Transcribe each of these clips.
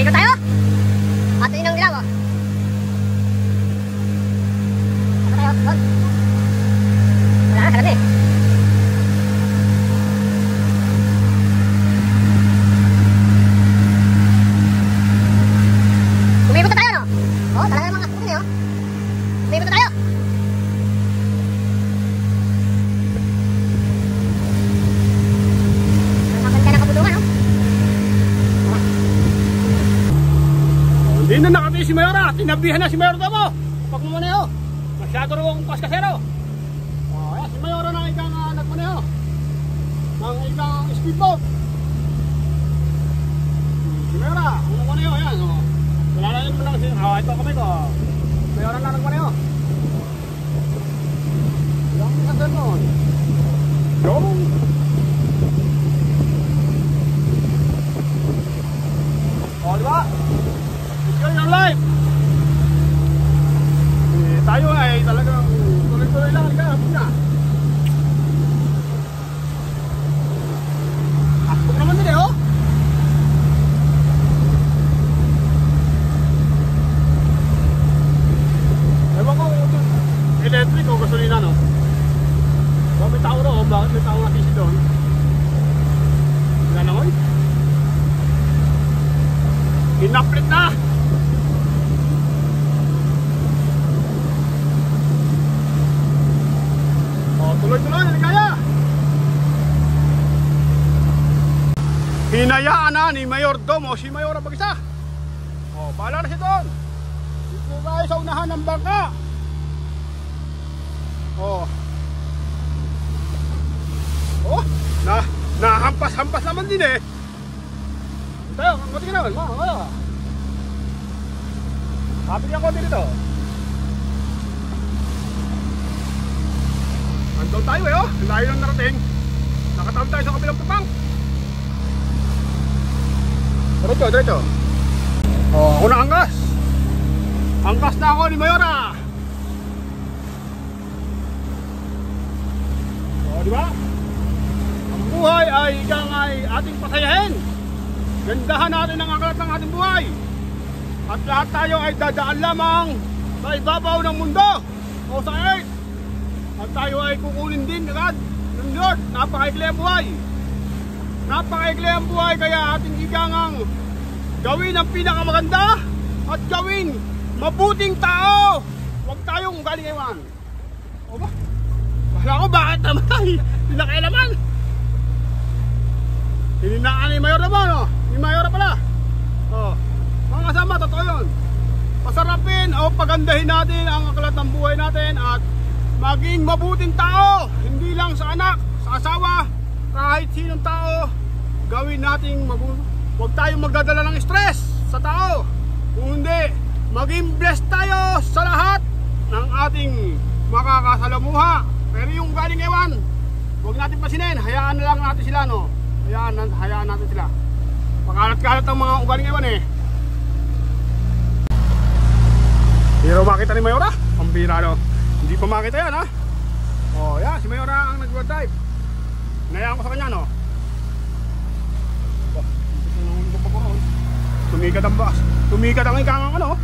Ikot tayo. At yun ang dilaw. Ikot tayo. Doon. Wala na, sarap eh. Umibot na tayo, no? Oo, talaga namang asok na, oh. Umibot na tayo. Hindi na nakatayo si Mayora, tinabihan na si Mayora mo. Pag mamaneho, masyado rin akong paskasero. Ayan, si Mayora na ikang nagmaneho ng ikang speedboat. Si Mayora, ang nagmaneho, ayan. Wala na yun mo lang siya. Ito kami ko. Mayora na nagmaneho. Ilang paskasero nun. Go! O, diba? Yun yung live. Tayo ay talagang tuloy-tuloy lang. Halika, na. Akbog naman din eh, oh. Ewan ko, electric o gasolina, no? May tao ro, bakit may tao nakisi doon? Wala na, oy. Inaplit na. Tuloy-tuloy, kaya. Hinayaan na ni Mayordomo si Mayora mag-isa. O, bahala na siya doon. Dito tayo sa unahan ng bangka. O. O, nahampas-hampas naman din eh. Tayo, mati ka naman, kaya. Kapit yung konti dito. Andun tayo eh, oh. Layo lang narating. Nakatawid tayo sa kabilang pupang. Diretso, diretso. Oh, ako na angkas. Angkas na ako ni Mayora. Oh, di ba? Ang buhay ay ikang ay ating pasayahin. Gandahan natin ang aklat ng ating buhay. At lahat tayo ay dadaan lamang sa ibabaw ng mundo o sa earth. At tayo ay kukunin din agad ng Lord. Napakaikli ang buhay. Napakaikli ang buhay, kaya ating igangang gawin ang pinakamaganda at gawin mabuting tao. Huwag tayong galing ewan. O ba? Wala ko bakit naman ay pinakailaman. Hininaan ni Mayora mo, no? Ni Mayora pala. O, mga kasama, totoo yun. Pasarapin o pagandahin natin ang aklat ng buhay natin at maging mabuting tao, hindi lang sa anak, sa asawa, kahit sinong tao. Gawin nating huwag tayong magdadala ng stress sa tao. Kung hindi, maging blessed tayo sa lahat ng ating makakasalamuha. Pero yung galing ewan, huwag natin pasinin, hayaan na lang natin sila, no? Hayaan natin sila. Pakalat-kalat ang mga ugaling ewan eh. Pero makita ni Mayora, pambira, no? Hindi pa makita yan, ha? Oh, yan, si Mayora ang nag-road drive. Nayaan ko sa kanya, no? Tumikat ang bus. Tumikat ang ikang ano?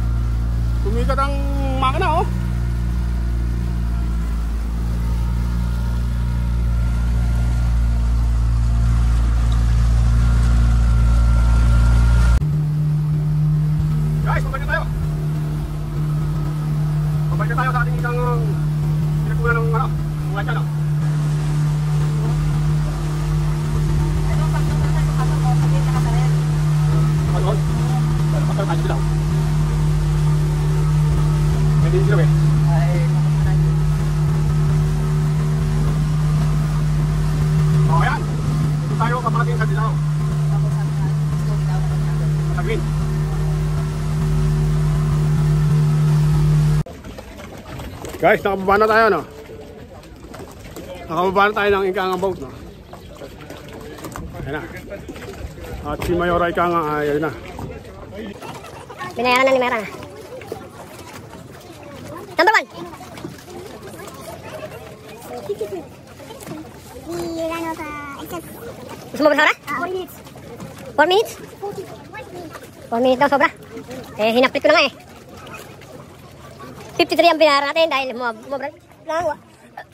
Tumikat ang makina, oh. Guys, pabalik na tayo. Pabalik na tayo sa ating ikang pinagkunan ng ano? Ng lahat yan, oh. Tayo sila. Hindi sila eh. Oh, ayan. Dito tayo kapatid sa dilaw. Sa green. Guys, nakababa na tayo, no? Nakababa na tayo ng ikang boat, no? Ayan na. At si Mayora ikang ayun na. Binayaran na ni Mayora na. Number 1. We ran out excess. Gusto mo ba sobra? 4 minutes. 4 minutes? 4 minutes daw sobra. Eh, hinapit ko na nga eh. 53 ang binayaran natin dahil mumabra lang.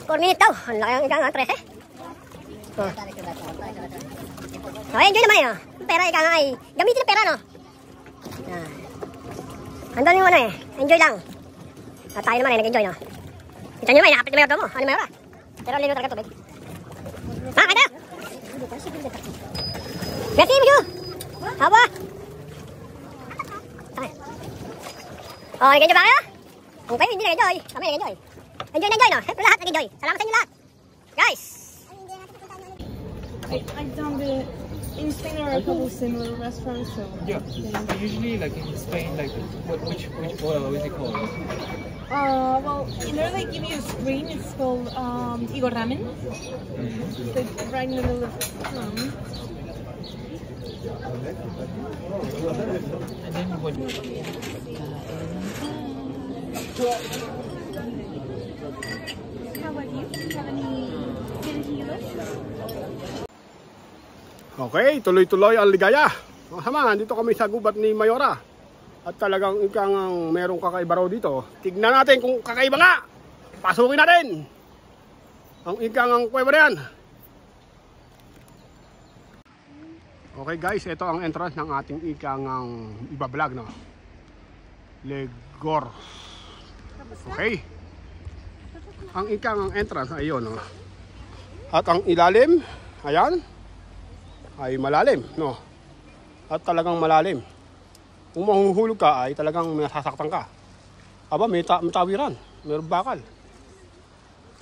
4 minutes daw. Ang laki ang ikang 13. Oh. Oh, enjoy naman eh. Ang pera ikang ay gamitin ang pera, no? Andun yung ano eh. Enjoy lang. At tayo naman eh, nag-enjoy, no? Kita nyo naman, nakapit na mayroon mo. Ano mayroon? Pero lino talaga tubig. Ha, kaya tayo! Merci, monsieur! Haba! Oh, nag-enjoy ba kayo? Kung kayo hindi nag-enjoy, kami nag-enjoy. Enjoy na enjoy, no? Siyempre lahat nag-enjoy. Salamat sa inyo lahat. Guys! I've done in Spain there are a couple similar restaurants. So yeah, usually like in Spain, like which oil is it called? well, in there they give you a screen. It's called Igor Ramen. So it's right in the middle of town. And then what? How about you? Do you have anything you wish? Okay, tuloy-tuloy ang ligaya. Mga sama, dito kami sa gubat ni Mayora. At talagang ikang merong kakaiba raw dito. Tignan natin kung kakaiba nga. Pasukin natin. Ang ikang kuweba na yan. Okay guys, ito ang entrance ng ating ikang ibablog, no? Legor. Okay. Ang ikang entrance ay yun, no? At ang ilalim, ayan, ay malalim, no? At talagang malalim. Kung mahuhulog ka ay talagang masasaktan ka. Aba, may tawiran, mayroong bakal.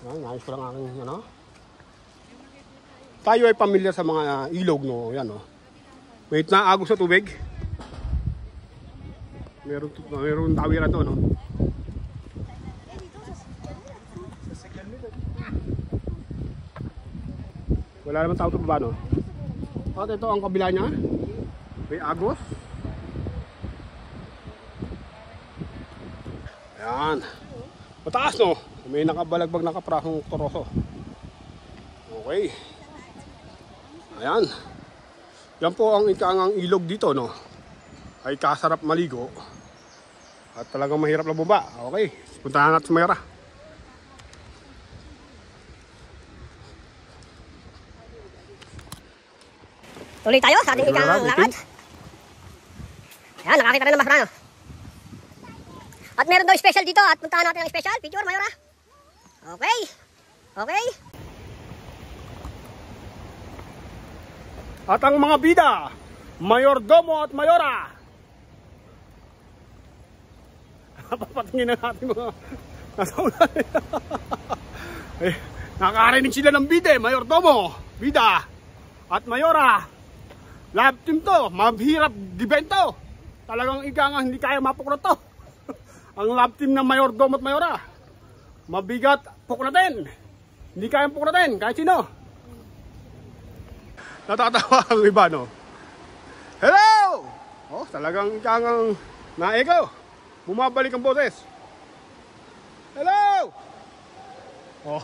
Nais ko lang aking, ano? Tayo ay pamilyar sa mga ilog, no? Yan, no? May naagos sa tubig. Mayroong tawiran doon, no? Wala naman tao sa baba, no? At ito ang kabila niya. May agos. Ayan. Mataas, no? May nakabalagbag na kaprasong toroso. Okay. Ayan. Yan po ang ikangang ilog dito, no? Ay kasarap maligo. At talagang mahirap lang bumaba. Okay. Puntahan natin sa Mayora. Tuloy tayo sa ating ikang lakad. Ayan, nakakita rin ng basura, no? At meron daw special dito at puntahan natin ang special. Picture, Mayora. Okay. Okay. At ang mga bida, Mayordomo at Mayora. Papatingin na natin mga nasa eh, nakakarinig sila ng bida, Mayordomo, bida at Mayora. Lab team to, mahirap dibento. Talagang ika nga hindi kaya mapukrot to. ang love team ng Mayordomo at Mayora. Mabigat puklatin. Hindi kayang puklatin, kahit sino. Natatawa ang iba, no? Hello! Oh, talagang ikangang naegaw. Bumabalik ang boses. Hello! Oh.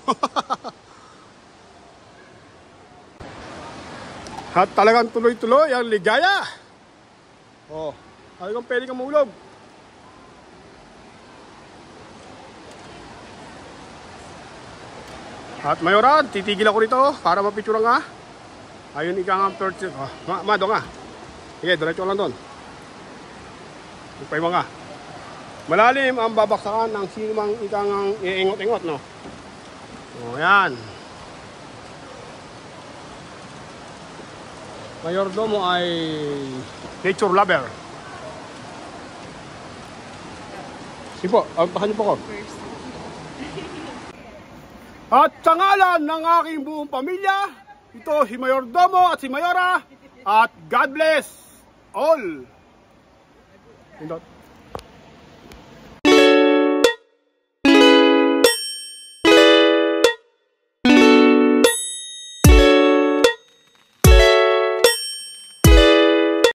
At talagang tuloy-tuloy ang ligaya. Oh, talagang pwede kang mahulog. At Mayora, titigil ako rito para mapicturean nga. Ayun ika nga purchase. Oh, mado nga. Sige, diretso lang doon. Ipay mga. Malalim ang babaksakan ng sinumang ika nga iingot-ingot, no? O, yan. Mayordomo ay nature lover. Sige po, agpahan niyo po ko. At sa ngalan ng aking buong pamilya, ito si Mayordomo at si Mayora, at God bless all.